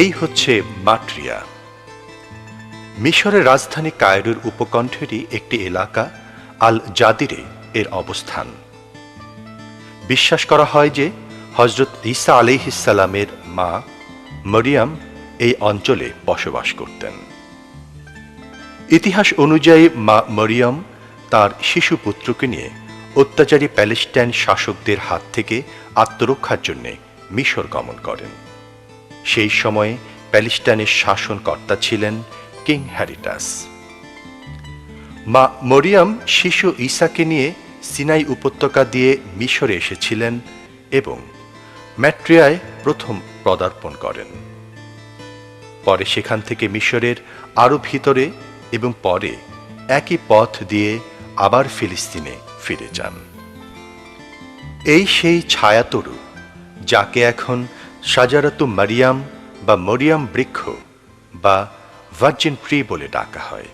এই হচ্ছে মাট্রিয়া, মিশরের রাজধানী কায়রোর উপকণ্ঠেরই একটি এলাকা আল জাদিরে এর অবস্থান। বিশ্বাস করা হয় যে হযরত ঈসা আলাইহিসসালামের মা মরিয়ম এই অঞ্চলে বসবাস করতেন। ইতিহাস অনুযায়ী মা মরিয়ম তার শিশু পুত্রকে নিয়ে অত্যাচারী প্যালেস্টাইন শাসকদের হাত থেকে আত্মরক্ষার জন্য মিশর গমন করেন। সেই সময়ে প্যালেস্টাইনের শাসনকর্তা ছিলেন কিং হ্যারিটাস। মা মরিয়ম শিশু ঈসাকে নিয়ে সিনাই উপত্যকা দিয়ে মিশরে এসেছিলেন এবং ম্যাট্রিয়ায় প্রথম পদার্পণ করেন। পরে সেখান থেকে মিশরের আরও ভিতরে এবং পরে একই পথ দিয়ে আবার ফিলিস্তিনে ফিরে যান। এই সেই ছায়াতরু যাকে এখন শাজারাতু মারিয়াম বা মরিয়াম বৃক্ষ বা ভার্জিন ট্রি বলে ডাকা হয়।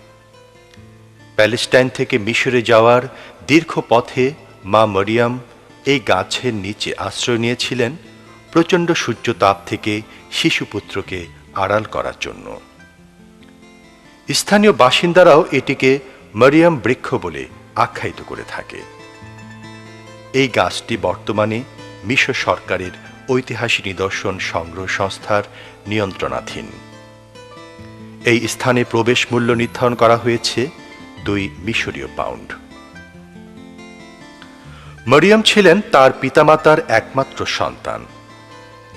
প্যালেস্টাইন থেকে মিশরে যাওয়ার দীর্ঘ পথে মা মরিয়াম এই গাছের নিচে আশ্রয় নিয়েছিলেন প্রচণ্ড সূর্যতাপ থেকে শিশুপুত্রকে আড়াল করার জন্য। স্থানীয় বাসিন্দারাও এটিকে মরিয়াম বৃক্ষ বলে আখ্যায়িত করে থাকে। এই গাছটি বর্তমানে মিশর সরকারের ঐতিহাসিক নিদর্শন সংগ্রহ সংস্থার নিয়ন্ত্রণাধীন। এই স্থানে প্রবেশ মূল্য নির্ধারণ করা হয়েছে 2 মিশরীয় পাউন্ড। মরিয়ম ছিলেন তার পিতামাতার একমাত্র সন্তান।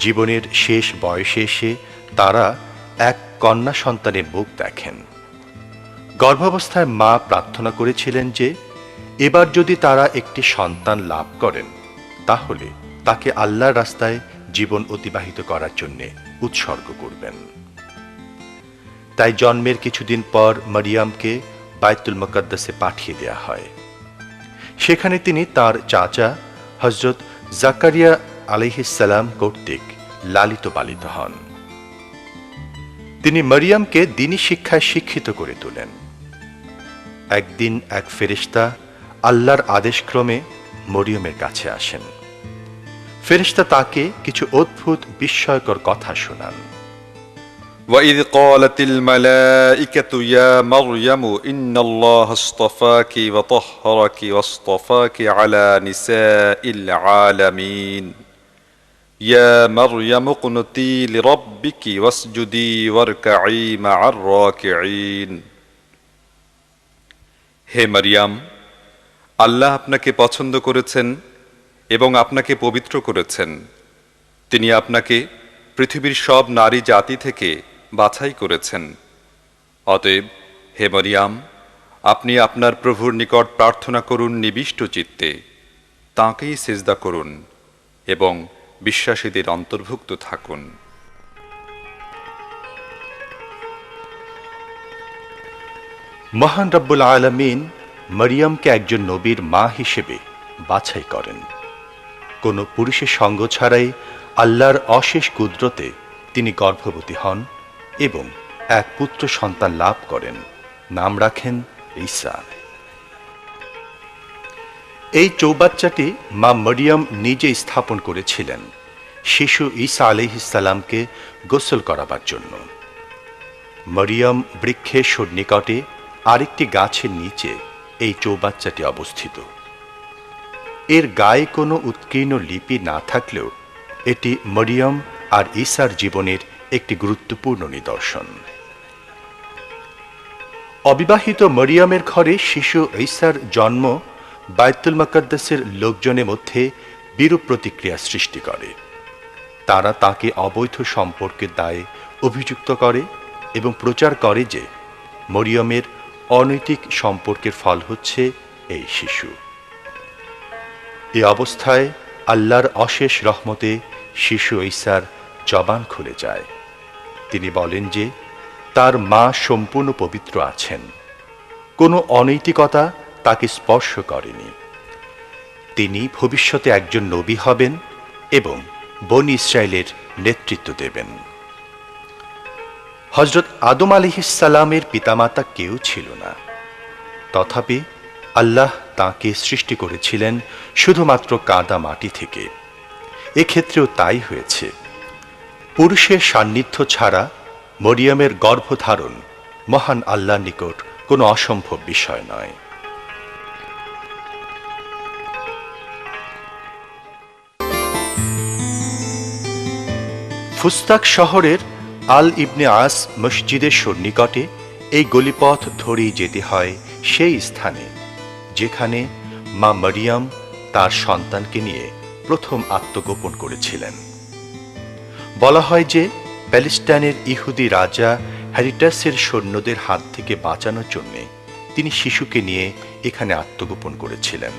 জীবনের শেষ বয়সে এসে তারা এক কন্যা সন্তানের মুখ দেখেন। গর্ভাবস্থায় মা প্রার্থনা করেছিলেন যে এবার যদি তারা একটি সন্তান লাভ করেন তাহলে তাকে আল্লাহর রাস্তায় জীবন অতিবাহিত করার জন্য উৎসর্গ করবেন। তাই জন্মের কিছুদিন পর মরিয়মকে বাইতুল মুকাদ্দাসে পাঠিয়ে দেয়া হয়। সেখানে তিনি তার চাচা হযরত জাকারিয়া আলাইহিসসালাম কর্তৃক লালিত পালিত হন। তিনি মরিয়মকে দ্বীনী শিক্ষায় শিক্ষিত করে তোলেন। একদিন এক ফেরেশতা আল্লাহর আদেশক্রমে মরিয়মের কাছে আসেন। ফেরেশতা তাকে কিছু অদ্ভুত বিস্ময়কর কথা শোনান। وَإِذْ قَالَتِ الْمَلَائِكَةُ يَا مَرْيَمُ إِنَّ اللَّهَ اصْطَفَاكِ وَطَهَّرَكِ وَاصْطَفَاكِ عَلَى نِسَاءِ الْعَالَمِينَ يَا مَرْيَمُ اقْنُتِي لِرَبِّكِ وَاسْجُدِي وَارْكَعِي مَعَ الرَّاكِعِينَ। হে মারিয়াম, আল্লাহ আপনাকে পছন্দ করেছেন এবং আপনাকে পবিত্র করেছেন। তিনি আপনাকে পৃথিবীর সব নারী জাতি থেকে বাছাই করেছেন। অতএব হে মারিয়াম, আপনি আপনার প্রভুর নিকট প্রার্থনা করুন নিবিষ্ট চিত্তে, তাঁকেই সিজদা করুন এবং বিশ্বাসীদের অন্তর্ভুক্ত থাকুন। মহান রব্বুল আলামিন মরিয়মকে একজন নবীর মা হিসেবে বাছাই করেন। কোনো পুরুষের সঙ্গ ছাড়াই আল্লাহর অশেষ কুদরতে তিনি গর্ভবতী হন এবং এক পুত্র সন্তান লাভ করেন। নাম রাখেন ঈসা। এই চৌবাচ্চাটি মা মরিয়ম নিজে স্থাপন করেছিলেন শিশু ঈসা আলাইহিসসালামকে গোসল করাবার জন্য। মরিয়ম বৃক্ষের সন্নিকটে আরেকটি গাছের নিচে এই চৌবাচ্চাটি অবস্থিত। এর গায়ে কোনো উৎকীর্ণ লিপি না থাকলেও এটি মরিয়ম আর ঈসার জীবনের একটি গুরুত্বপূর্ণ নিদর্শন। অবিবাহিত মরিয়মের ঘরে শিশু ঈসার জন্ম বাইতুল মুকাদ্দাসের লোকজনের মধ্যে বিরূপ প্রতিক্রিয়া সৃষ্টি করে। তারা তাকে অবৈধ সম্পর্কের দায়ে অভিযুক্ত করে এবং প্রচার করে যে মরিয়মের অনৈতিক সম্পর্কের ফল হচ্ছে এই শিশু। এই অবস্থায় আল্লাহর অশেষ রহমতে শিশু ঈসার জবান খুলে যায়। তিনি বলেন যে তার মা সম্পূর্ণ পবিত্র আছেন, কোনো অনৈতিকতা তাকে স্পর্শ করেনি। তিনি ভবিষ্যতে একজন নবী হবেন এবং বনী ইসরায়েলের নেতৃত্ব দেবেন। হযরত আদম আলাইহিসসালামের পিতামাতা কেউ ছিল না, তথাপি আল্লাহ তাঁকে সৃষ্টি করেছিলেন শুধুমাত্র কাদা মাটি থেকে। এক্ষেত্রেও তাই হয়েছে। পুরুষের সান্নিধ্য ছাড়া মরিয়মের গর্ভধারণ মহান আল্লাহর নিকট কোনো অসম্ভব বিষয় নয়। ফুস্তাক শহরের আল ইবনে আস মসজিদের সন্নিকটে এই গলিপথ ধরেই যেতে হয় সেই স্থানে যেখানে মা মরিয়ম তার সন্তানকে নিয়ে প্রথম আত্মগোপন করেছিলেন। বলা হয় যে প্যালেস্টাইনের ইহুদি রাজা হ্যারিটাসের সৈন্যদের হাত থেকে বাঁচানোর জন্য তিনি শিশুকে নিয়ে এখানে আত্মগোপন করেছিলেন।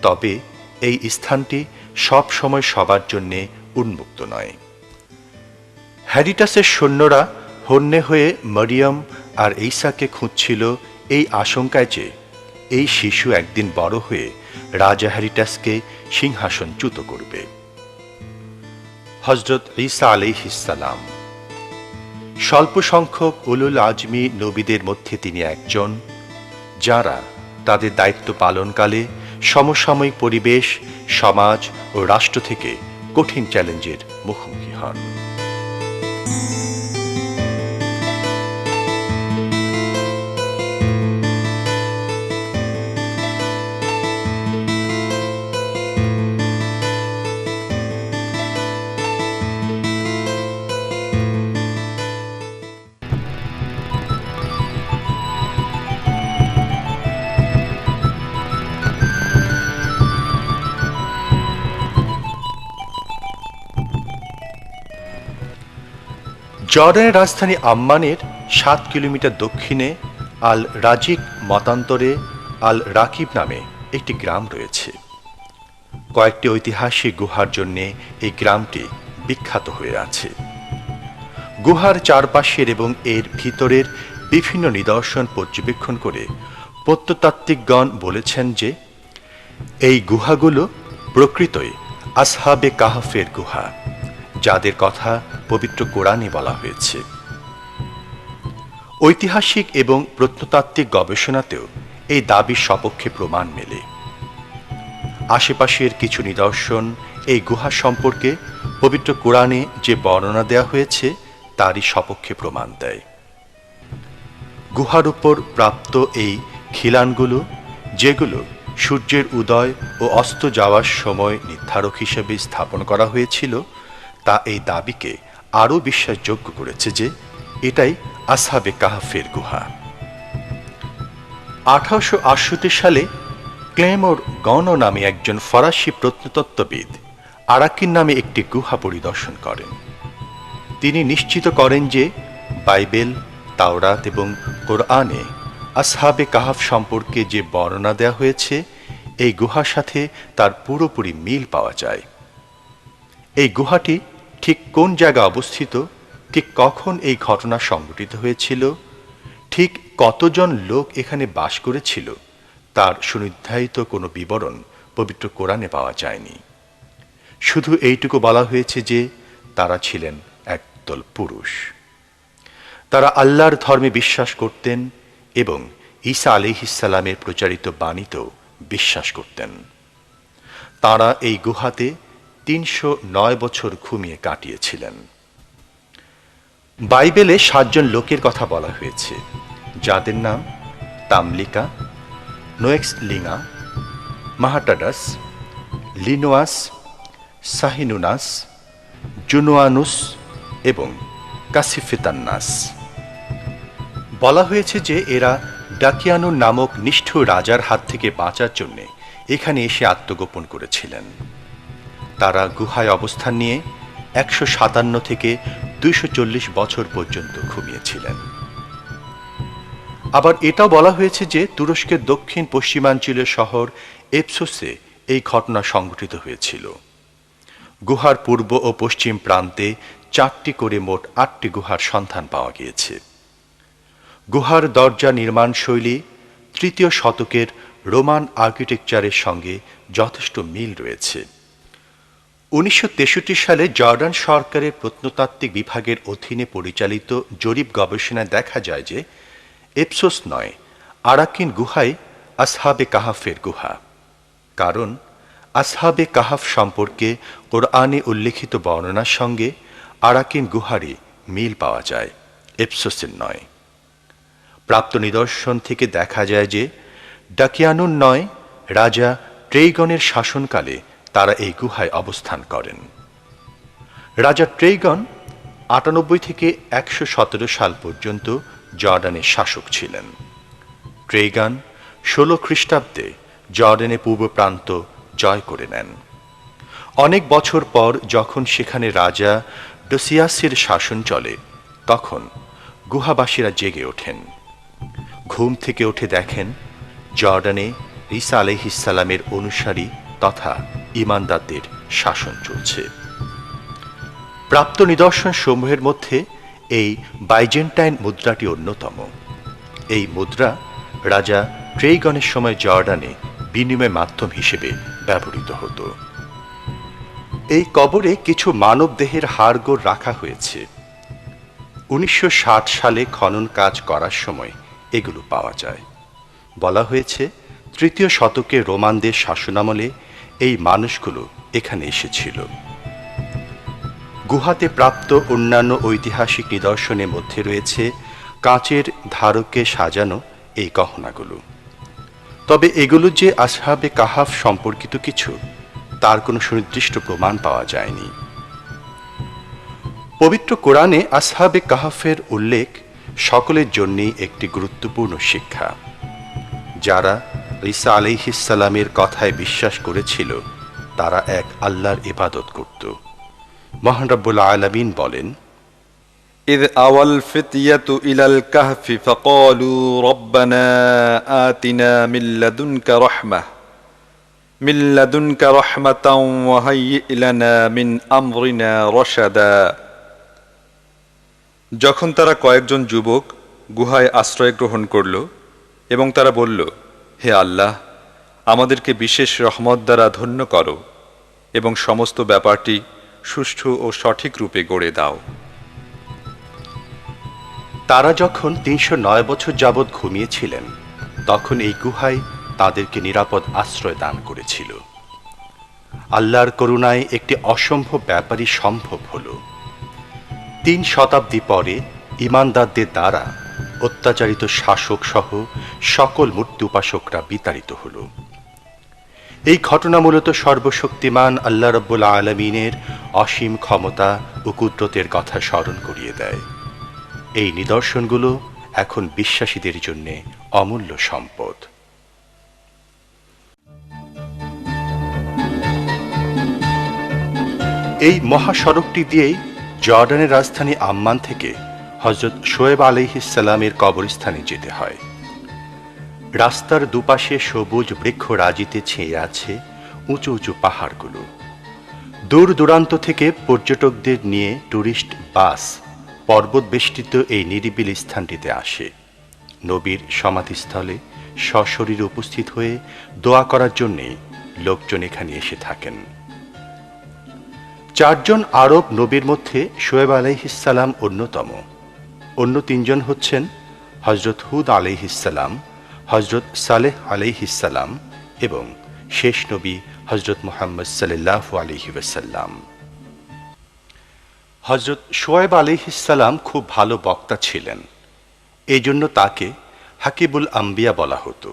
তবে এই স্থানটি সব সময় সবার জন্য উন্মুক্ত নয়। হ্যারিটাসের সৈন্যরা হন্যে হয়ে মরিয়ম আর ঈসাকে খুঁজছিল এই আশঙ্কায় যে এই শিশু একদিন বড় হয়ে রাজা হ্যারিটাসকে সিংহাসনচ্যুত করবে। হযরত ঈসা আলাইহিস সালাম স্বল্প সংখ্যক উলুল আজমি নবীদের মধ্যে তিনি একজন, যারা তাদের দায়িত্ব পালনকালে সমসাময়িক পরিবেশ, সমাজ ও রাষ্ট্র থেকে কঠিন চ্যালেঞ্জের মুখোমুখি হন। জর্ডানের রাজধানী আম্মানের 7 কিলোমিটার দক্ষিণে আল রাজিক মতান্তরে আল রাকিব নামে একটি গ্রাম রয়েছে। কয়েকটি ঐতিহাসিক গুহার জন্য এই গ্রামটি বিখ্যাত হয়ে আছে। গুহার চারপাশের এবং এর ভিতরের বিভিন্ন নিদর্শন পর্যবেক্ষণ করে প্রত্নতাত্ত্বিকগণ বলেছেন যে এই গুহাগুলো প্রকৃতই আসহাবে কাহফের গুহা, যাদের কথা পবিত্র কোরআনে বলা হয়েছে। ঐতিহাসিক এবং প্রত্নতাত্ত্বিক গবেষণাতেও এই দাবির সপক্ষে প্রমাণ মেলে। আশেপাশের কিছু নিদর্শন এই গুহা সম্পর্কে পবিত্র কোরআনে যে বর্ণনা দেওয়া হয়েছে তারই সপক্ষে প্রমাণ দেয়। গুহার উপর প্রাপ্ত এই খিলানগুলো, যেগুলো সূর্যের উদয় ও অস্ত যাওয়ার সময় নির্ধারক হিসেবে স্থাপন করা হয়েছিল, তা এই দাবিকে আরও বিশ্বাসযোগ্য করেছে যে এটাই আসহাবে কাহফের গুহা। 1868 সালে ক্লেমোর গন নামে একজন ফরাসি প্রত্নতত্ত্ববিদ আরাকিন নামে একটি গুহা পরিদর্শন করেন। তিনি নিশ্চিত করেন যে বাইবেল, তাওরাত এবং কোরআনে আসহাবে কাহফ সম্পর্কে যে বর্ণনা দেওয়া হয়েছে এই গুহার সাথে তার পুরোপুরি মিল পাওয়া যায়। এই গুহাটি ঠিক কোন জায়গায় অবস্থিত, ঠিক কখন এই ঘটনা সংঘটিত হয়েছিল, ঠিক কতজন লোক এখানে বাস করেছিল, তার সুনির্ধারিত কোনো বিবরণ পবিত্র কোরআনে পাওয়া যায়নি। শুধু এইটুকু বলা হয়েছে যে তারা ছিলেন একদল পুরুষ। তারা আল্লাহর ধর্মে বিশ্বাস করতেন এবং ঈসা আলাইহিস সালামের প্রচারিত বাণীতেও বিশ্বাস করতেন। তারা এই গুহাতে 309 বছর ঘুমিয়ে কাটিয়েছিলেন। বাইবেলে 7 জন লোকের কথা বলা হয়েছে, যাদের নাম তামলিকা, নোয়েক্সলিঙা, মাহাটাডাস, লিনোয়াস, সাহিনুনাস, জুনোয়ানুস এবং কাসিফেতান্নাস। বলা হয়েছে যে এরা ডাকিয়ানুর নামক নিষ্ঠুর রাজার হাত থেকে বাঁচার জন্য এখানে এসে আত্মগোপন করেছিলেন। তারা গুহায় অবস্থান নিয়ে 157 থেকে 240 বছর পর্যন্ত ঘুমিয়েছিলেন। আবার এটাও বলা হয়েছে যে তুরস্কের দক্ষিণ পশ্চিমাঞ্চলীয় শহর এপসোসে এই ঘটনা সংঘটিত হয়েছিল। গুহার পূর্ব ও পশ্চিম প্রান্তে 4টি করে মোট 8টি গুহার সন্ধান পাওয়া গিয়েছে। গুহার দরজা নির্মাণ শৈলী 3য় শতকের রোমান আর্কিটেকচারের সঙ্গে যথেষ্ট মিল রয়েছে। 1963 সালে জর্ডান সরকারের প্রত্নতাত্ত্বিক বিভাগের অধীনে পরিচালিত জরিপ গবেষণায় দেখা যায় যে এপসোস নয়, আরাকিন গুহায় আসহাবে কাহাফের গুহা। কারণ আসহাবে কাহাফ সম্পর্কে কোরআনে উল্লেখিত বর্ণনার সঙ্গে আরাকিন গুহারই মিল পাওয়া যায়, এফসোসের নয়। প্রাপ্ত নিদর্শন থেকে দেখা যায় যে ডাকিয়ানুন নয়, রাজা ট্রেইগনের শাসনকালে তারা এই গুহায় অবস্থান করেন। রাজা ট্রেইগন ৯৮ থেকে ১১৭ সাল পর্যন্ত জর্ডানের শাসক ছিলেন। ট্রেইগান ১৬ খ্রিস্টাব্দে জর্ডানের পূর্ব প্রান্ত জয় করে নেন। অনেক বছর পর যখন সেখানে রাজা ডোসিয়াসের শাসন চলে, তখন গুহাবাসীরা জেগে ওঠেন। ঘুম থেকে উঠে দেখেন জর্ডানে ঈসা আলাইহিসসালামের অনুসারী তথা ঈমানদারদের শাসন চলছে। প্রাপ্ত নিদর্শন সমূহের মধ্যে এই বাইজেন্টাইন মুদ্রাটি অন্যতম। এই মুদ্রা রাজা ট্রেইগনের সময় জর্ডানে বিনিময় মাধ্যম হিসেবে ব্যবহৃত হতো। এই কবরে কিছু মানব দেহের হাড়গোড় রাখা হয়েছে। ১৯৬০ সালে খনন কাজ করার সময় এগুলো পাওয়া যায়। বলা হয়েছে ৩য় শতকে রোমানদের শাসনামলে এই মানুষগুলো এখানে এসেছিল। গুহাতে প্রাপ্ত অন্যান্য ঐতিহাসিক নিদর্শনের মধ্যে রয়েছে কাঁচের ধারকে সাজানো এই গহনাগুলো। তবে এগুলো যে আসহাবে কাহাফ সম্পর্কিত কিছু, তার কোনো সুনির্দিষ্ট প্রমাণ পাওয়া যায়নি। পবিত্র কোরআনে আসহাবে কাহাফের উল্লেখ সকলের জন্যই একটি গুরুত্বপূর্ণ শিক্ষা। যারা ঈসা আলাইহিসসালামের কথায় বিশ্বাস করেছিল, তারা এক আল্লাহর ইবাদত করত। মহান রব্বুল আলামিন বলেন, إذ أوى الفتية إلى الكهف فقالوا ربنا آتنا من لدنك رحمة وهيئ لنا من أمرنا رشدا। যখন তারা কয়েকজন যুবক গুহায় আশ্রয় গ্রহণ করল এবং তারা বলল, হে আল্লাহ, আমাদেরকে বিশেষ রহমত দ্বারা ধন্য করো এবং সমস্ত ব্যাপারটি সুষ্ঠু ও সঠিক রূপে গড়ে দাও। তারা যখন ৩০৯ বছর যাবৎ ঘুমিয়েছিলেন, তখন এই গুহায় তাদেরকে নিরাপদ আশ্রয় দান করেছিল। আল্লাহর করুণায় একটি অসম্ভব ব্যাপারই সম্ভব হল। ৩ শতাব্দী পরে ঈমানদারদের দ্বারা অত্যাচারিত শাসক সহ সকল মূর্তি উপাসকরা বিতাড়িত হল। এই ঘটনা মূলত সর্বশক্তিমান আল্লাহ রাব্বুল আলামিনের অসীম ক্ষমতা ও কুদরতের কথা স্মরণ করিয়ে দেয়। এই নিদর্শনগুলো এখন বিশ্বাসীদের জন্য অমূল্য সম্পদ। এই মহাসড়কটি দিয়েই জর্ডানের রাজধানী আম্মান থেকে হযরত শোয়েব আলাইহিসসালামের কবরস্থানে যেতে হয়। রাস্তার দুপাশে সবুজ বৃক্ষরাজিতে ছেয়ে আছে উঁচু উঁচু পাহাড়গুলো। দূর দূরান্ত থেকে পর্যটকদের নিয়ে টুরিস্ট বাস পর্বত বেষ্টিত এই নিরিবিলি স্থানটিতে আসে। নবীর সমাধিস্থলে সশরীরে উপস্থিত হয়ে দোয়া করার জন্যে লোকজন এখানে এসে থাকেন। ৪ জন আরব নবীর মধ্যে শোয়েব আলাইহিসসালাম অন্যতম। অন্য ৩ জন হচ্ছেন হযরত হুদ আলাইহিসসালাম, হযরত সালেহ আলাইহিসসালাম এবং শেষ নবী হযরত মুহাম্মদ সাল্লাল্লাহু আলাইহি ওয়াসাল্লাম। হযরত শোয়েব আলাইহিসসালাম খুব ভালো বক্তা ছিলেন। এই জন্য তাকে হাকিবুল আম্বিয়া বলা হতো।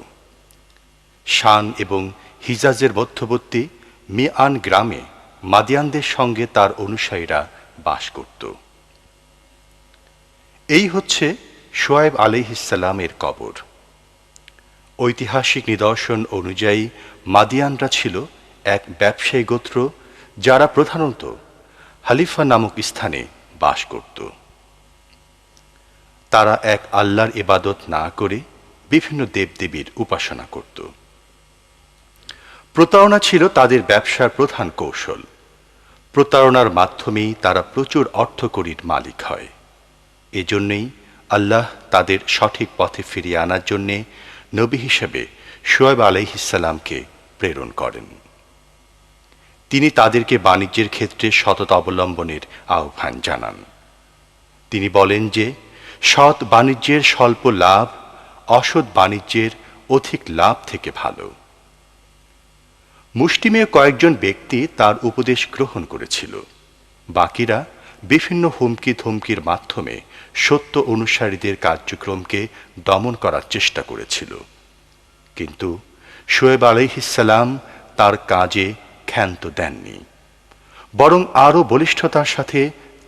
শান এবং হিজাজের মধ্যবর্তী মিআন গ্রামে মাদিয়ানদের সঙ্গে তার অনুসারীরা বাস করত। এই হচ্ছে শোয়েব আলাইহিসসালামের কবর। ঐতিহাসিক নিদর্শন অনুযায়ী মাদিয়ানরা ছিল এক ব্যবসায়ী গোত্র, যারা প্রধানত হালিফা নামক স্থানে বাস করত। তারা এক আল্লাহর ইবাদত না করে বিভিন্ন দেবদেবীর উপাসনা করত। প্রতারণা ছিল তাদের ব্যবসার প্রধান কৌশল। প্রতারণার মাধ্যমেই তারা প্রচুর অর্থকড়ির মালিক হয়। এজন্যই আল্লাহ তাদের সঠিক পথে ফিরিয়ে আনার জন্যে নবী হিসেবে শোয়েব আলাইহিসসালামকে প্রেরণ করেন। তিনি তাদেরকে বাণিজ্যের ক্ষেত্রে সততা অবলম্বনের আহ্বান জানান। তিনি বলেন যে সৎ বাণিজ্যের স্বল্প লাভ অসৎ বাণিজ্যের অধিক লাভ থেকে ভালো। মুষ্টিমেয় কয়েকজন ব্যক্তি তার উপদেশ গ্রহণ করেছিল, বাকিরা বিভিন্ন হুমকি ধমকির মাধ্যমে সত্য অনুসারীদের কার্যক্রমকে দমন করার চেষ্টা করেছিল। কিন্তু শোয়েব আলাইহিসসালাম তার কাজে ক্ষান্ত দেননি, বরং আরও বলিষ্ঠতার সাথে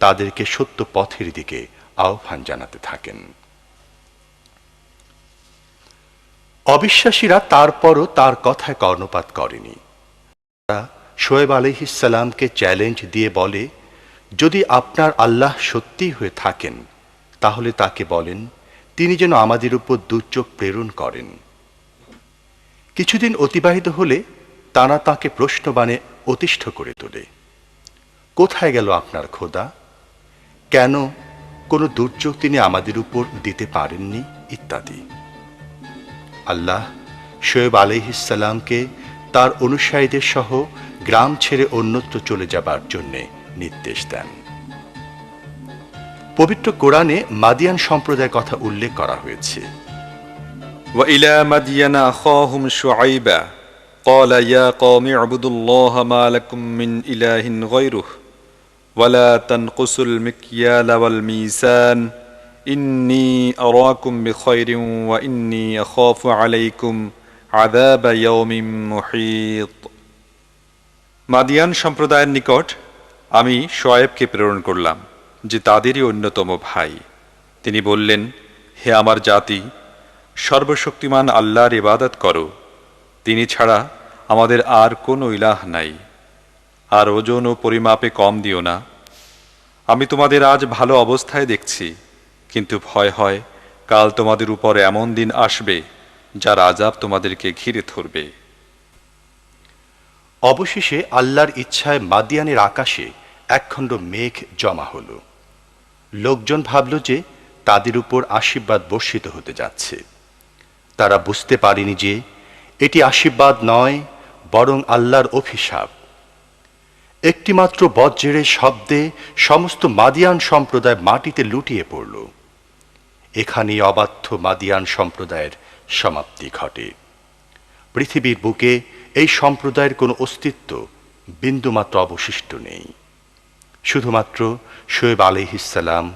তাদেরকে সত্য পথের দিকে আহ্বান জানাতে থাকেন। অবিশ্বাসীরা তারপরও তার কথায় কর্ণপাত করেনি। তারা শোয়েব আলাইহিসসালামকে চ্যালেঞ্জ দিয়ে বলে, যদি আপনার আল্লাহ সত্যি হয়ে থাকেন তাহলে তাকে বলেন তিনি যেন আমাদের উপর দুর্যোগ প্রেরণ করেন। কিছুদিন অতিবাহিত হলে তারা তাকে প্রশ্নবাণে অতিষ্ঠ করে তোলে, কোথায় গেল আপনার খোদা? কেন কোনো দুর্যোগ তিনি আমাদের উপর দিতে পারেননি ইত্যাদি। আল্লাহ শোয়েব আলাইহিসসালামকে তার অনুসারীদের সহ গ্রাম ছেড়ে অন্যত্র চলে যাবার জন্য নির্দেশ দেন। পবিত্র কোরআনে মাদিয়ান সম্প্রদায়ের কথা উল্লেখ করা হয়েছে। وإلى مدين أخاهم شعيبا قال يا قوم اعبدوا الله ما لكم من إله غيره ولا تنقصوا المكيال والميزان إني أراكم بخير وإني أخاف عليكم عذاب يوم محيط। মাদিয়ান সম্প্রদায়ের নিকট আমি শোয়েবকে প্রেরণ করলাম, যে তাদেরই অন্যতম ভাই। তিনি বললেন, হে আমার জাতি, সর্বশক্তিমান আল্লাহর ইবাদত করো, তিনি ছাড়া আমাদের আর কোনো ইলাহ নাই। আর ওজন ও পরিমাপে কম দিও না। আমি তোমাদের আজ ভালো অবস্থায় দেখছি, কিন্তু ভয় হয় কাল তোমাদের উপর এমন দিন আসবে যার আযাব তোমাদেরকে ঘিরে ধরবে। অবশেষে আল্লাহর ইচ্ছায় মাদিয়ানের আকাশে একখণ্ড মেঘ জমা হল। লোকজন ভাবল যে তাদের উপর আশীর্বাদ বর্ষিত হতে যাচ্ছে। তারা বুঝতে পারেনি যে এটি আশীর্বাদ নয়, বরং আল্লাহর অভিশাপ। একটিমাত্র বজ্রের শব্দে সমস্ত মাদিয়ান সম্প্রদায় মাটিতে লুটিয়ে পড়ল। এখানেই অবাধ্য মাদিয়ান সম্প্রদায়ের সমাপ্তি ঘটে। পৃথিবীর বুকে এই সম্প্রদায়ের কোনো অস্তিত্ব বিন্দুমাত্র অবশিষ্ট নেই। শুধুমাত্র শোয়েব আলাইহিসসালাম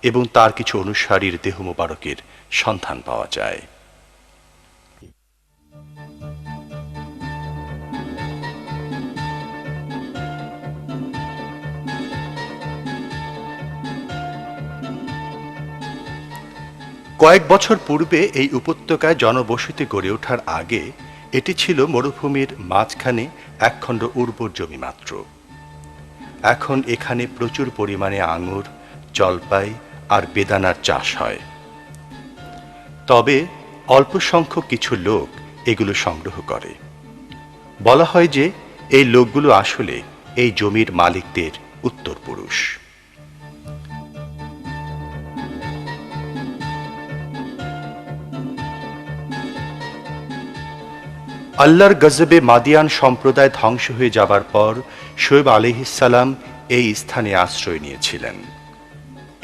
এবং তার কিছু অনুসারীর দেহ মোবারকের সন্ধান পাওয়া যায়। কয়েক বছর পূর্বে এই উপত্যকায় জনবসতি গড়ে ওঠার আগে এটি ছিল মরুভূমির মাঝখানে একখণ্ড উর্বর জমি মাত্র। এখন এখানে প্রচুর পরিমাণে আঙুর, জলপাই আর বেদানার চাষ হয়। তবে অল্প সংখ্যক কিছু লোক এগুলো সংগ্রহ করে। বলা হয় যে এই লোকগুলো আসলে এই জমির মালিকদের উত্তরপুরুষ। আল্লাহর গজবে মাদিয়ান সম্প্রদায় ধ্বংস হয়ে যাবার পর শোয়েব আলাইহিসসালাম এই স্থানে আশ্রয় নিয়েছিলেন।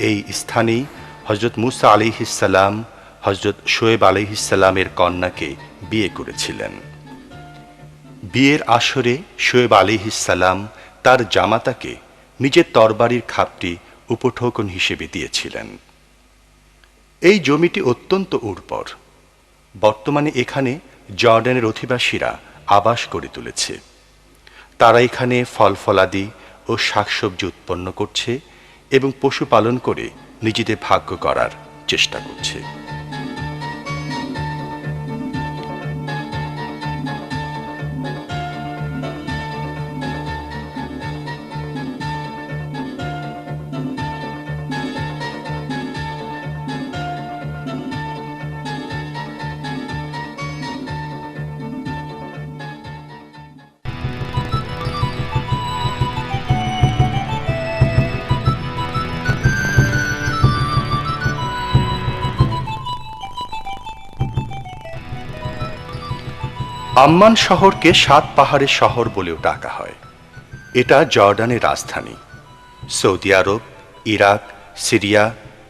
এই স্থানেই হযরত মুসা আলাইহিসসালাম হযরত শোয়েব আলাইহিসসালামের কন্যাকে বিয়ে করেছিলেন। বিয়ের আসরে শোয়েব আলাইহিসসালাম তার জামাতাকে নিজের তরবারির খাপটি উপঢৌকন হিসেবে দিয়েছিলেন। এই জমিটি অত্যন্ত উর্বর। বর্তমানে এখানে জর্ডানের অধিবাসীরা আবাস গড়ে তুলেছে। তারা এখানে ফল ফলাদি ও শাকসবজি উৎপন্ন করছে এবং পশুপালন করে নিজেদের ভাগ্য করার চেষ্টা করছে। আম্মান শহরকে 7 পাহাড়ের শহর বলেও ডাকা হয়। এটা জর্ডানের রাজধানী। সৌদি আরব, ইরাক, সিরিয়া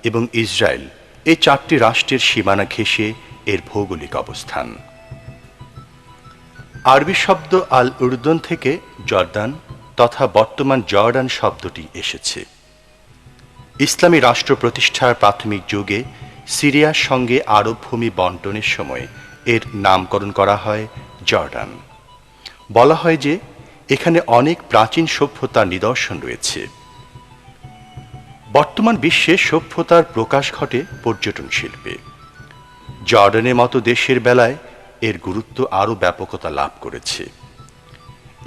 এবং ইসরায়েল এই 4টি রাষ্ট্রের সীমানা ঘেঁষে এর ভৌগোলিক অবস্থান। আরবি শব্দ আল উর্দুন থেকে জর্দান তথা বর্তমান জর্ডান শব্দটি এসেছে। ইসলামী রাষ্ট্র প্রতিষ্ঠার প্রাথমিক যুগে সিরিয়ার সঙ্গে আরব ভূমি বন্টনের সময় এর নামকরণ করা হয় জর্ডান। বলা হয় যে এখানে অনেক প্রাচীন সভ্যতার নিদর্শন রয়েছে। বর্তমান বিশ্বে সভ্যতার প্রকাশ ঘটে পর্যটন শিল্পে। জর্ডানের মতো দেশের বেলায় এর গুরুত্ব আরও ব্যাপকতা লাভ করেছে।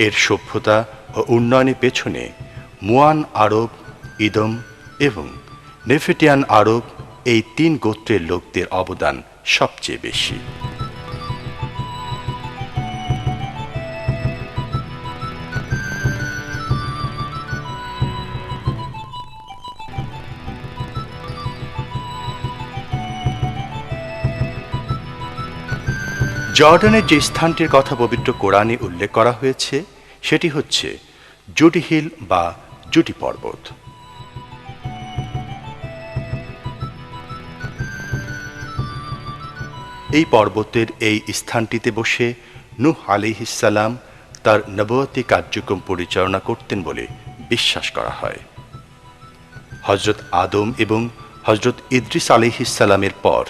এর সভ্যতা ও উন্নয়নের পেছনে মুয়ান আরব, ইদম এবং নেফেটিয়ান আরব এই 3 গোত্রের লোকদের অবদান সবচেয়ে বেশি। জর্ডানের যে স্থানটির কথা পবিত্র কোরআনে উল্লেখ করা হয়েছে সেটি হচ্ছে জুডি হিল বা জুডি পর্বত। এই পর্বতের এই স্থানটিতে বসে নূহ আলাইহিস সালাম তার নবুয়তি কার্যক্রম পরিচালনা করতেন বলে বিশ্বাস করা হয়। হযরত আদম এবং হযরত ইদ্রিস আলাইহিস সালামের পর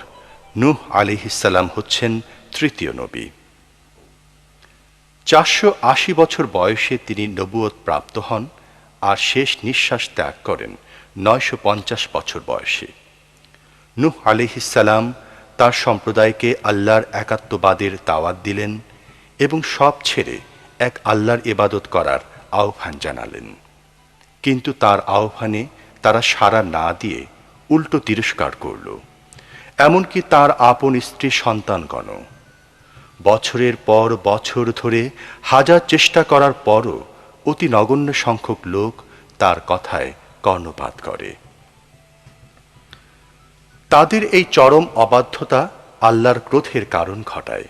নূহ আলাইহিস সালাম হচ্ছেন তৃতীয় নবী। 480 বছর বয়সে তিনি নবুয়ত প্রাপ্ত হন আর শেষ নিঃশ্বাস ত্যাগ করেন 950 বছর বয়সে। নূহ আলাইহিস সালাম তার সম্প্রদায়কে আল্লাহর একাত্মবাদের দাওয়াত দিলেন এবং সব ছেড়ে এক আল্লাহর ইবাদত করার আহ্বান জানালেন। কিন্তু তার আহ্বানে তারা সাড়া না দিয়ে উল্টো তিরস্কার করল। এমনকি তার আপন স্ত্রী সন্তানগণ। বছরের পর বছর ধরে হাজার চেষ্টা করার পরও অতি নগণ্য সংখ্যক লোক তার কথায় কর্ণপাত করে। তাদের এই চরম অবাধ্যতা আল্লাহর ক্রোধের কারণ ঘটায়।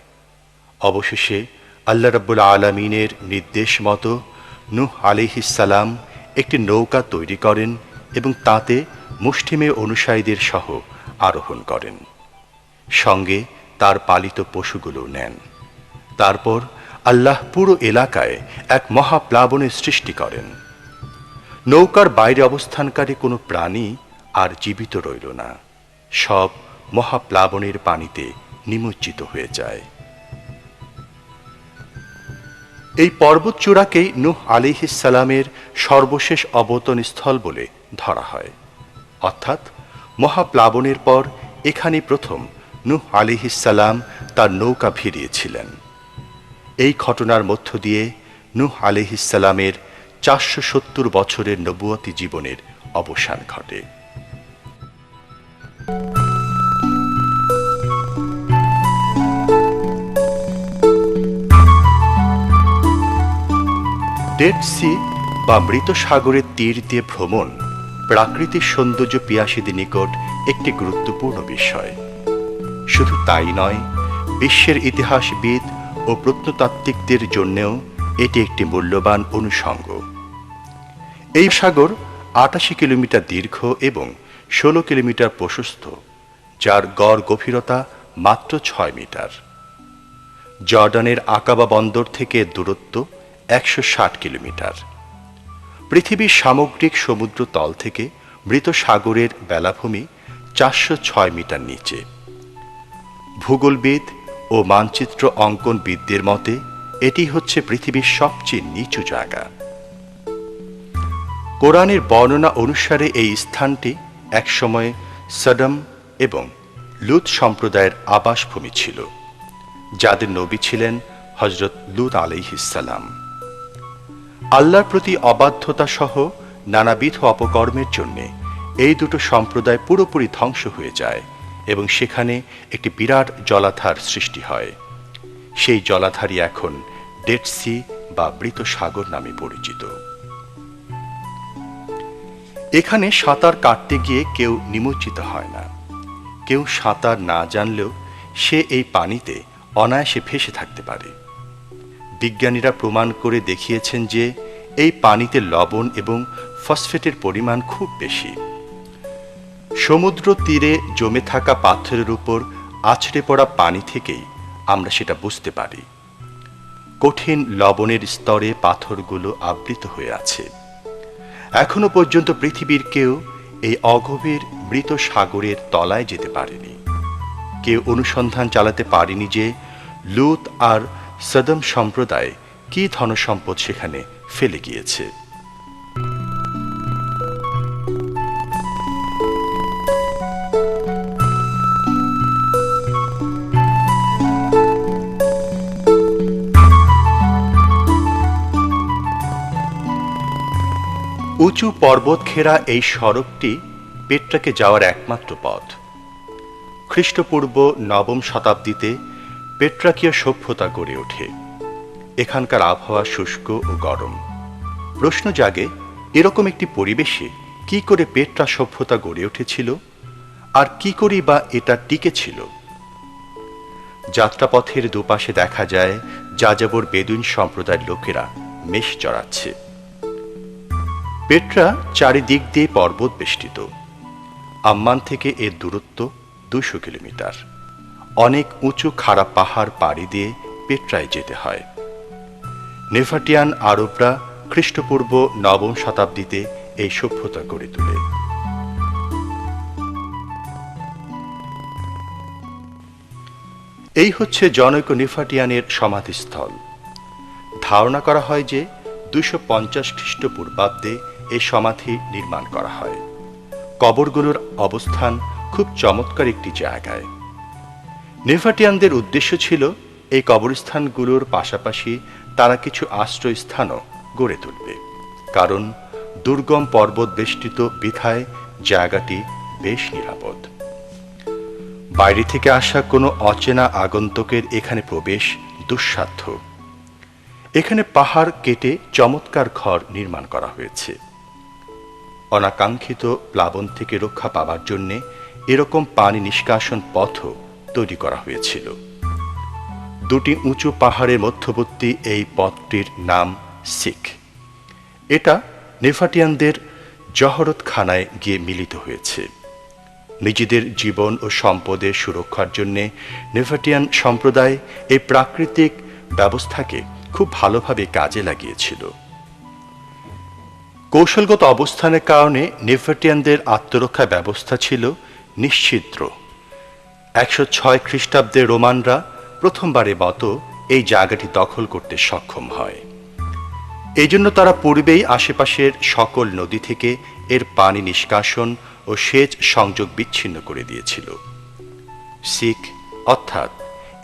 অবশেষে আল্লাহ রাব্বুল আলামিনের নির্দেশ মতো নূহ আলাইহিস সালাম একটি নৌকা তৈরি করেন এবং তাতে মুষ্টিমেয় অনুসারীদের সহ আরোহণ করেন। সঙ্গে তার পালিত পশুগুলো নেন। তারপর আল্লাহ পুরো এলাকায় এক মহাপ্লাবনের সৃষ্টি করেন। নৌকার বাইরে অবস্থানকারী কোনো প্রাণী আর জীবিত রইল না। সব মহাপ্লাবনের পানিতে নিমজ্জিত হয়ে যায়। এই পর্বতচূড়াকেই নূহ আলাইহিস সালামের সর্বশেষ অবতরণ স্থল বলে ধরা হয়। অর্থাৎ মহাপ্লাবনের পর এখানে প্রথম নূহ আলাইহিস সালাম তার নৌকা ভিড়িয়েছিলেন। এই ঘটনার মধ্য দিয়ে নূহ আলাইহিস সালামের 470 বছরের নবুয়তি জীবনের অবসান ঘটে। ডেড সি বা মৃত সাগরের তীর দিয়ে ভ্রমণ প্রাকৃতিক সৌন্দর্য পিয়াসীদের নিকট একটি গুরুত্বপূর্ণ বিষয়। শুধু তাই নয়, বিশ্বের ইতিহাসবিদ ও প্রত্নতাত্ত্বিকদের জন্যেও এটি একটি মূল্যবান অনুষঙ্গ। এই সাগর 88 কিলোমিটার দীর্ঘ এবং 16 কিলোমিটার প্রশস্ত, যার গড় গভীরতা মাত্র 6 মিটার। জর্ডানের আকাবা বন্দর থেকে দূরত্ব 160 কিলোমিটার। পৃথিবীর সামগ্রিক সমুদ্র তল থেকে মৃত সাগরের বেলাভূমি 406 মিটার নিচে। ভূগোলবিদ ও মানচিত্র অঙ্কনবিদদের মতে এটি হচ্ছে পৃথিবীর সবচেয়ে নিচু জায়গা। কোরআনের বর্ণনা অনুসারে এই স্থানটি একসময় সদম এবং লুত সম্প্রদায়ের আবাসভূমি ছিল, যাদের নবী ছিলেন হযরত লুত আলাইহিস সালাম। আল্লাহর প্রতি অবাধ্যতা সহ নানাবিধ অপকর্মের জন্য এই দুটো সম্প্রদায় পুরোপুরি ধ্বংস হয়ে যায় এবং সেখানে একটি বিরাট জলাধার সৃষ্টি হয়। সেই জলাধারই এখন ডেড সি বা মৃত সাগর নামে পরিচিত। এখানে সাঁতার কাটতে গিয়ে কেউ নিমজ্জিত হয় না। কেউ সাঁতার না জানলেও সে এই পানিতে অনায়াসে ভেসে থাকতে পারে। বিজ্ঞানীরা প্রমাণ করে দেখিয়েছেন যে এই পানিতে লবণ এবং ফসফেটের পরিমাণ খুব বেশি। সমুদ্র তীরে জমে থাকা পাথরের উপর আছড়ে পড়া পানি থেকেই আমরা সেটা বুঝতে পারি। কঠিন লবণের স্তরে পাথরগুলো আবৃত হয়ে আছে। এখনো পর্যন্ত পৃথিবীর কেউ এই অগভীর মৃত সাগরের তলায় যেতে পারেনি। কেউ অনুসন্ধান চালাতে পারেনি যে লুত আর সদম সম্প্রদায় কি ধনসম্পদ সেখানে ফেলে গিয়েছে। উঁচু পর্বত ঘেরা এই সড়কটি পেট্রাকে যাওয়ার একমাত্র পথ। খ্রিস্টপূর্ব নবম শতাব্দীতে পেট্রাকীয় সভ্যতা গড়ে ওঠে। এখানকার আবহাওয়া শুষ্ক ও গরম। প্রশ্ন জাগে, এরকম একটি পরিবেশে কি করে পেট্রা সভ্যতা গড়ে উঠেছিল, আর কি করেই বা এটা টিকেছিল? যাত্রাপথের দুপাশে দেখা যায় যাযাবর বেদুইন সম্প্রদায়ের লোকেরা মেষ চড়াচ্ছে। পেট্রা চারিদিক দিয়ে পর্বত বেষ্টিত। আম্মান থেকে এর দূরত্ব 200 কিলোমিটার। অনেক উঁচু খাড়া পাহাড় পাড়ি দিয়ে পেট্রায় যেতে হয়। নেভাটিয়ান আরবরা খ্রিস্টপূর্ব নবম শতাব্দীতে এই সভ্যতা গড়ে তোলে। এই হচ্ছে জনৈক নেফাটিয়ানের সমাধিস্থল। ধারণা করা হয় যে 250 খ্রিস্টপূর্বাব্দে এই সমাধি নির্মাণ করা হয়। কবরগুলোর অবস্থান খুব চমৎকার একটি জায়গায়। নেফাটিয়ানদের উদ্দেশ্য ছিল এই কবরস্থানগুলোর পাশাপাশি তারা কিছু আশ্রয়স্থানও গড়ে তুলবে, কারণ দুর্গম পর্বত বেষ্টিত বিধায় জায়গাটি বেশ নিরাপদ। বাইরে থেকে আসা কোনো অচেনা আগন্তুকের এখানে প্রবেশ দুঃসাধ্য। এখানে পাহাড় কেটে চমৎকার ঘর নির্মাণ করা হয়েছে। অনাকাঙ্ক্ষিত প্লাবন থেকে রক্ষা পাওয়ার জন্যে এরকম পানি নিষ্কাশন পথও তৈরি করা হয়েছিল। দুটি উঁচু পাহাড়ের মধ্যবর্তী এই পথটির নাম সিখ। এটা নেফাটিয়ানদের জহরতখানায় গিয়ে মিলিত হয়েছে। নিজেদের জীবন ও সম্পদের সুরক্ষার জন্য নেফাটিয়ান সম্প্রদায় এই প্রাকৃতিক ব্যবস্থাকে খুব ভালোভাবে কাজে লাগিয়েছিল। কৌশলগত অবস্থানের কারণে নেফাটিয়ানদের আত্মরক্ষা ব্যবস্থা ছিল নিশ্ছিদ্র। 106 খ্রিস্টাব্দে রোমানরা প্রথমবারের মতো এই জায়গাটি দখল করতে সক্ষম হয়। এই জন্য তারা পূর্বেই আশেপাশের সকল নদী থেকে এর পানি নিষ্কাশন ও সেচ সংযোগ বিচ্ছিন্ন করে দিয়েছিল। সিখ অর্থাৎ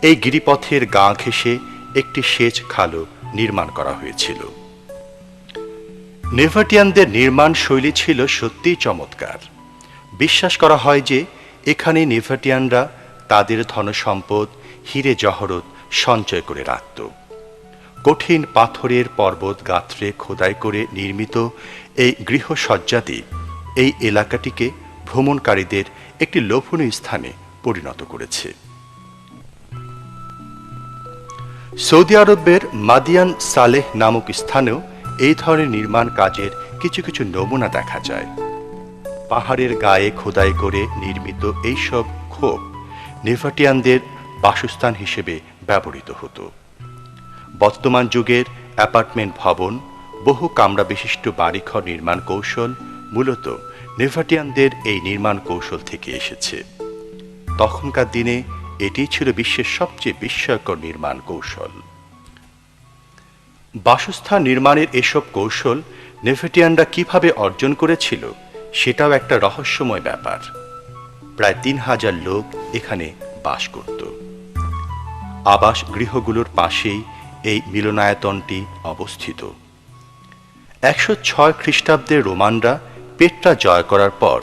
এই গিরিপথের গা ঘেঁষে একটি সেচ খালও নির্মাণ করা হয়েছিল। নেভাটিয়ানদের নির্মাণ শৈলী ছিল সত্যিই চমৎকার। বিশ্বাস করা হয় যে এখানে নেভাটিয়ানরা তাদের ধনসম্পদ হিরে জহরত সঞ্চয় করে রাখত। কঠিন পাথরের পর্বত গাত্রে খোদাই করে নির্মিত এই গৃহসজ্জাদি এই এলাকাটিকে ভ্রমণকারীদের একটি লোভনীয় স্থানে পরিণত করেছে। সৌদি আরবের মাদিয়ান সালেহ নামক স্থানেও এই ধরনের নির্মাণ কাজের কিছু কিছু নমুনা দেখা যায়। পাহাড়ের গায়ে খোদাই করে নির্মিত এইসব খোপ নেভাটিয়ানদের বাসস্থান হিসেবে ব্যবহৃত হতো। বর্তমান যুগের অ্যাপার্টমেন্ট ভবন, বহু কামরা বিশিষ্ট বাড়িঘর নির্মাণ কৌশল মূলত নেভাটিয়ানদের এই নির্মাণ কৌশল থেকে এসেছে। তখনকার দিনে এটি ছিল বিশ্বের সবচেয়ে বিস্ময়কর নির্মাণ কৌশল। বাসস্থান নির্মাণের এসব কৌশল নেভাটিয়ানরা কিভাবে অর্জন করেছিল সেটাও একটা রহস্যময় ব্যাপার। প্রায় 3000 লোক এখানে বাস করত। আবাস গৃহগুলোর পাশেই এই মিলনায়তনটি অবস্থিত। 106 খ্রিস্টাব্দে রোমানরা পেট্রা জয় করার পর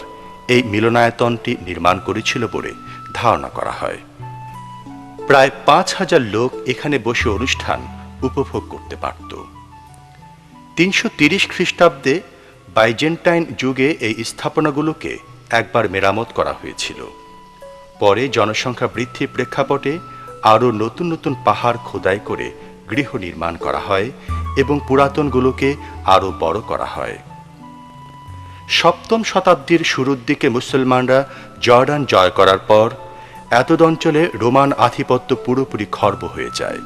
এই মিলনায়তনটি নির্মাণ করেছিল বলে ধারণা করা হয়। প্রায় 5000 লোক এখানে বসে অনুষ্ঠান উপভোগ করতে পারত। 330 খ্রিস্টাব্দে বাইজেন্টাইন যুগে এই স্থাপনাগুলোকে একবার মেরামত করা হয়েছিল। পরে জনসংখ্যা বৃদ্ধির প্রেক্ষাপটে আরও নতুন নতুন পাহাড় খোদাই করে গৃহ নির্মাণ করা হয় এবং পুরাতনগুলোকে আরও বড় করা হয়। 7ম শতাব্দীর শুরুর দিকে মুসলমানরা জর্ডান জয় করার পর এতদ অঞ্চলে রোমান আধিপত্য পুরোপুরি খর্ব হয়ে যায়।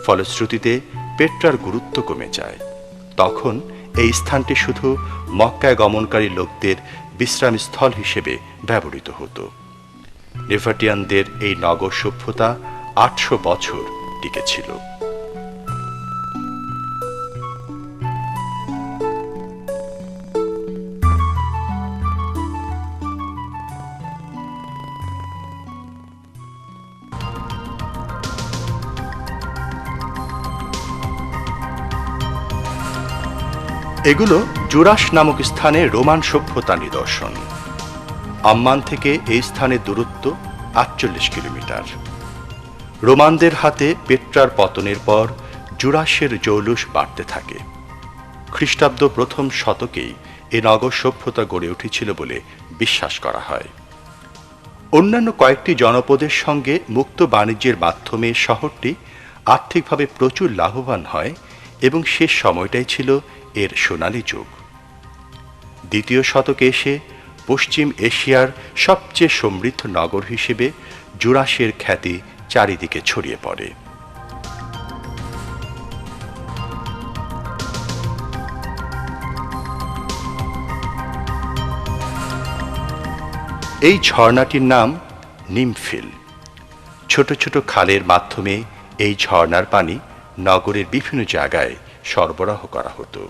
ফলশ্রুতিতে পেট্রার গুরুত্ব কমে যায়। তখন এই স্থানটি শুধু মক্কায় গমনকারী লোকদের বিশ্রামস্থল হিসেবে ব্যবহৃত হতো। নেভাটিয়ানদের এই নগর সভ্যতা 800 বছর টিকেছিল। এগুলো জুরাশ নামক স্থানে রোমান সভ্যতা নিদর্শন। আম্মান থেকে এই স্থানের দূরত্ব 48 কিলোমিটার। রোমানদের হাতে পেট্রার পতনের পর জুরাশের জৌলুস বাড়তে থাকে। খ্রিস্টাব্দ প্রথম শতকেই এ নগর সভ্যতা গড়ে উঠেছিল বলে বিশ্বাস করা হয়। অন্যান্য কয়েকটি জনপদের সঙ্গে মুক্ত বাণিজ্যের মাধ্যমে শহরটি আর্থিকভাবে প্রচুর লাভবান হয় এবং শেষ সময়টাই ছিল এর সোনালী যুগ। দ্বিতীয় শতকে এসে পশ্চিম এশিয়ার সবচেয়ে সমৃদ্ধ নগর হিসেবে জুরাশের খ্যাতি চারিদিকে ছড়িয়ে পড়ে। এই ঝর্ণাটির নাম নিমফিল। ছোট ছোট খালের মাধ্যমে এই ঝর্ণার পানি নগরের বিভিন্ন জায়গায় সরবরাহ করা হতো।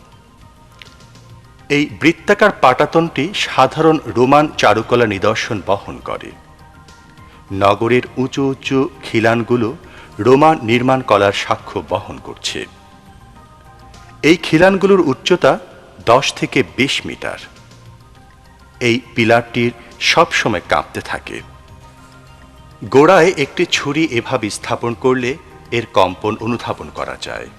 এই বৃত্তাকার পাটাতনটি সাধারণ রোমান চারুকলা নিদর্শন বহন করে। নগরের উঁচু উঁচু খিলানগুলো রোমান নির্মাণ কলার সাক্ষ্য বহন করছে। এই খিলানগুলোর উচ্চতা 10 থেকে 20 মিটার। এই পিলারটির সবসময় কাঁপতে থাকে। গোড়ায় একটি ছুরি এভাবে স্থাপন করলে এর কম্পন অনুধাবন করা যায়।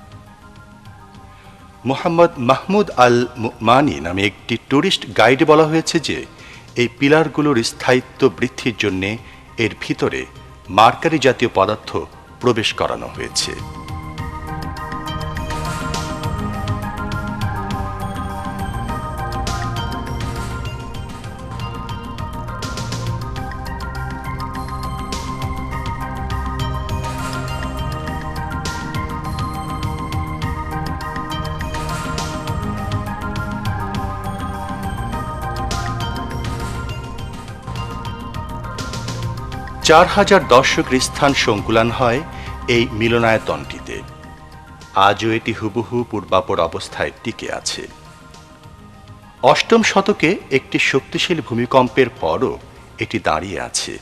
মোহাম্মদ মাহমুদ আল মুমানি নামে একটি ট্যুরিস্ট গাইডে বলা হয়েছে যে এই পিলারগুলোর স্থায়িত্ব বৃদ্ধির জন্য এর ভিতরে মার্কারি জাতীয় পদার্থ প্রবেশ করানো হয়েছে। 4000 দর্শকের স্থান সংকুলান হয় এই মিলনায়তনটিতে। আজও এটি হুবহু পূর্বাপর অবস্থায় টিকে আছে। অষ্টম শতকে একটি শক্তিশালী ভূমিকম্পের পরও এটি দাঁড়িয়ে আছে।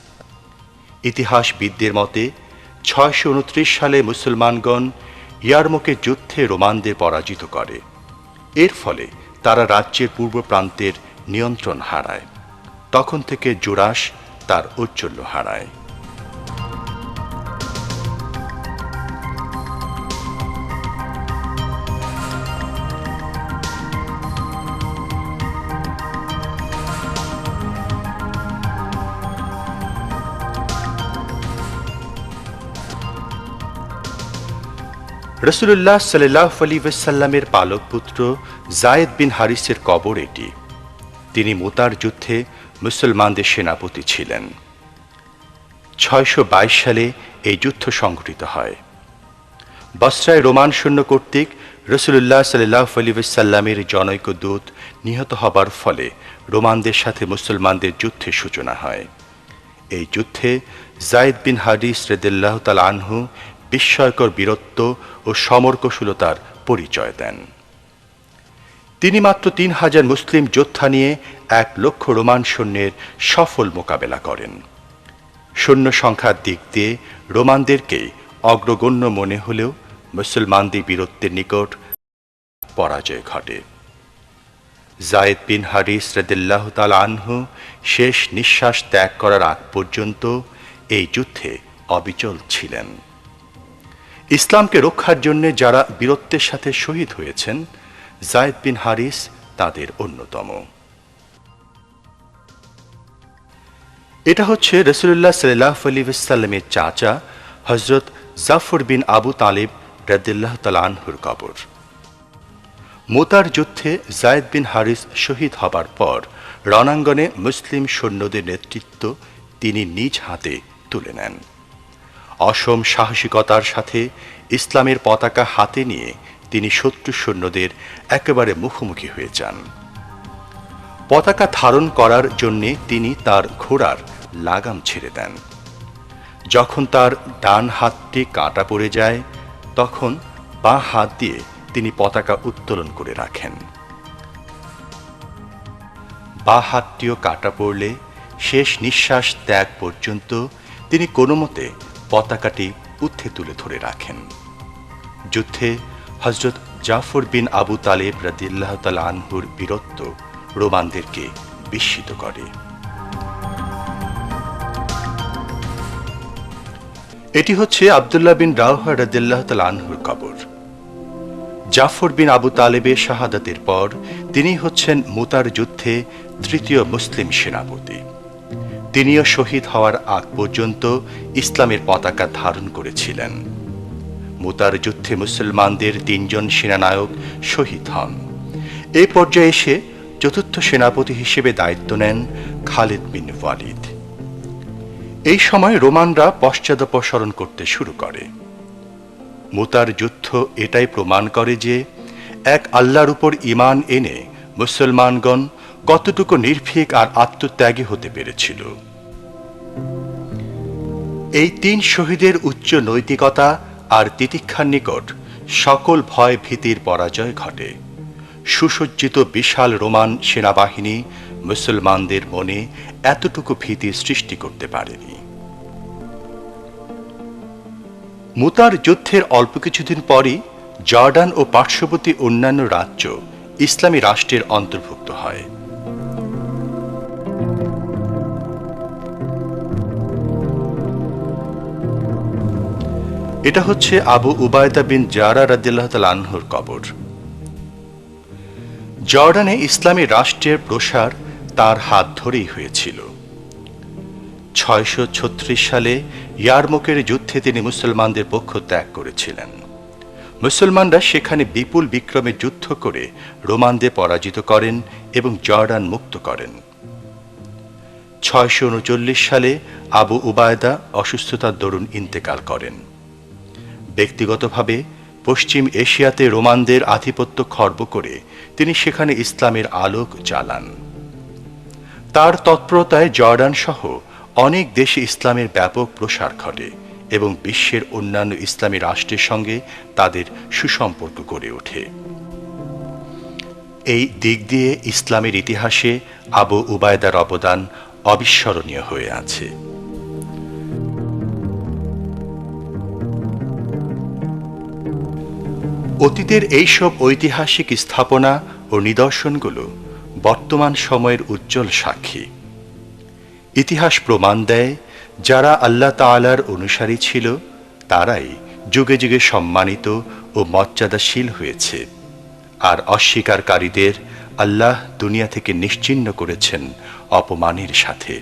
ইতিহাসবিদদের মতে 629 সালে মুসলমানগণ ইয়ারমুকের যুদ্ধে রোমানদের পরাজিত করে। এর ফলে তারা রাজ্যের পূর্ব প্রান্তের নিয়ন্ত্রণ হারায়। তখন থেকে জুরাশ তার ঔজ্জ্বল্য হারায়। রাসূলুল্লাহ সাল্লাল্লাহু আলাইহি ওয়াসাল্লামের পালক পুত্র যায়েদ বিন হারিসের কবর এটি। তিনি মুতার যুদ্ধে মুসলমানদের সেনাপতি ছিলেন। 622 সালে এই যুদ্ধ সংঘটিত হয়। বসরায় রোমান সৈন্য কর্তৃক রাসূলুল্লাহ সাল্লাল্লাহু আলাইহি ওয়াসাল্লামের জনৈক দূত নিহত হবার ফলে রোমানদের সাথে মুসলমানদের যুদ্ধের সূচনা হয়। এই যুদ্ধে যায়েদ বিন হারিস রাদিয়াল্লাহু তাআলা আনহু বিস্ময়কর বীরত্ব ও সমরকুশলতার পরিচয় দেন। তিনি মাত্র 3000 মুসলিম যোদ্ধা নিয়ে 1 লক্ষ রোমান সৈন্যের সফল মোকাবেলা করেন। সৈন্য সংখ্যার দিক দিয়ে রোমানদেরকেই অগ্রগণ্য মনে হলেও মুসলমানদের বীরত্বের নিকট পরাজয় ঘটে। যায়েদ বিন হারিস রাদিয়াল্লাহু তাআলা আনহু শেষ নিঃশ্বাস ত্যাগ করার আগ পর্যন্ত এই যুদ্ধে অবিচল ছিলেন। ইসলামকে রক্ষার জন্য যারা বীরত্বের সাথে শহীদ হয়েছেন, যায়েদ বিন হারিস তাদের অন্যতম। এটা হচ্ছে রাসূলুল্লাহ সাল্লাল্লাহু আলাইহি ওয়াসাল্লামের চাচা হযরত জাফর বিন আবু তালিব রাদিয়াল্লাহু তাআলা আনহুর কবর। মুতার যুদ্ধে যায়েদ বিন হারিস শহীদ হবার পর রণাঙ্গনে মুসলিম সৈন্যদের নেতৃত্ব তিনি নিজ হাতে তুলে নেন। অসম সাহসিকতার সাথে ইসলামের পতাকা হাতে নিয়ে তিনি শত্রু সৈন্যদের একেবারে মুখোমুখি হয়ে যান। পতাকা ধারণ করার জন্যে তিনি তার ঘোড়ার লাগাম ছেড়ে দেন। যখন তার ডান হাতটি কাটা পড়ে যায়, তখন বাঁ হাত দিয়ে তিনি পতাকা উত্তোলন করে রাখেন। বাঁ হাতটিও কাটা পড়লে শেষ নিঃশ্বাস ত্যাগ পর্যন্ত তিনি কোনো মতে পতাকাটি ঊর্ধ্বে তুলে ধরে রাখেন। যুদ্ধে হযরত জাফর বিন আবু তালেব রাদিয়াল্লাহু তাআলা আনহুর বীরত্ব রোমানদেরকে বিস্মিত করে। এটি হচ্ছে আব্দুল্লাহ বিন রাওহা রাদিয়াল্লাহু তাআলা আনহুর কবর। জাফর বিন আবু তালেবের শাহাদাতের পর তিনি হচ্ছেন মুতার যুদ্ধে তৃতীয় মুসলিম সেনাপতি। তিনিও শহীদ হওয়ার আগ পর্যন্ত ইসলামের পতাকা ধারণ করেছিলেন। মুতার যুদ্ধে মুসলমানদের ৩ জন সেনানায়ক শহীদ হন। এই পর্যায়ে এসে চতুর্থ সেনাপতি হিসেবে দায়িত্ব নেন খালিদ বিন ওয়ালিদ। এই সময় রোমানরা পশ্চাদপসরণ করতে শুরু করে। মুতার যুদ্ধ এটাই প্রমাণ করে যে এক আল্লাহর উপর ঈমান এনে মুসলমানগণ কতটুকু নির্ভীক আর আত্মত্যাগী হতে পেরেছিল। এই ৩ শহীদের উচ্চ নৈতিকতা আর তিতিক্ষার নিকট সকল ভয় ভীতির পরাজয় ঘটে। সুসজ্জিত বিশাল রোমান সেনাবাহিনী মুসলমানদের মনে এতটুকু ভীতি সৃষ্টি করতে পারেনি। মুতার যুদ্ধের অল্প কিছুদিন পরই জর্ডান ও পার্শ্ববর্তী অন্যান্য রাজ্য ইসলামী রাষ্ট্রের অন্তর্ভুক্ত হয়। এটা হচ্ছে আবু উবায়দা বিন জারা রাদিয়াল্লাহু তাআলা আনহুর কবর। জর্ডানে ইসলামী রাষ্ট্রের প্রসার তার হাত ধরেই হয়েছিল। ৬৩৬ সালে ইয়ারমুকের যুদ্ধে তিনি মুসলমানদের পক্ষ ত্যাগ করেছিলেন। মুসলমানরা সেখানে বিপুল বিক্রমে যুদ্ধ করে রোমানদের পরাজিত করেন এবং জর্ডান মুক্ত করেন। ৬৩৯ সালে আবু উবায়দা অসুস্থতার দরুন ইন্তেকাল করেন। ব্যক্তিগতভাবে পশ্চিম এশিয়াতে রোমানদের আধিপত্য খর্ব করে তিনি সেখানে ইসলামের আলোক জ্বালান। তার তৎপরতায় জর্ডান সহ অনেক দেশে ইসলামের ব্যাপক প্রসার ঘটে এবং বিশ্বের অন্যান্য ইসলামী রাষ্ট্রের সঙ্গে তাদের সুসম্পর্ক গড়ে ওঠে। এই দিক দিয়ে ইসলামের ইতিহাসে আবু উবায়দার অবদান অবিস্মরণীয় হয়ে আছে। অতীতের এইসব ঐতিহাসিক স্থাপনা ও নিদর্শনগুলো বর্তমান সময়ের উজ্জ্বল সাক্ষী। ইতিহাস প্রমাণ দেয়, যারা আল্লাহ তাআলার অনুসারী ছিল তারাই যুগে যুগে সম্মানিত ও মর্যাদাশীল হয়েছে, আর অস্বীকারীদের আল্লাহ দুনিয়া থেকে নিশ্চিহ্ন করেছেন অপমানের সাথে।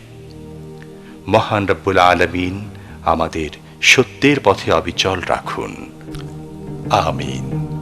মহান রব্বুল আলামিন আমাদের সত্যের পথে অবিচল রাখুন। আমিন।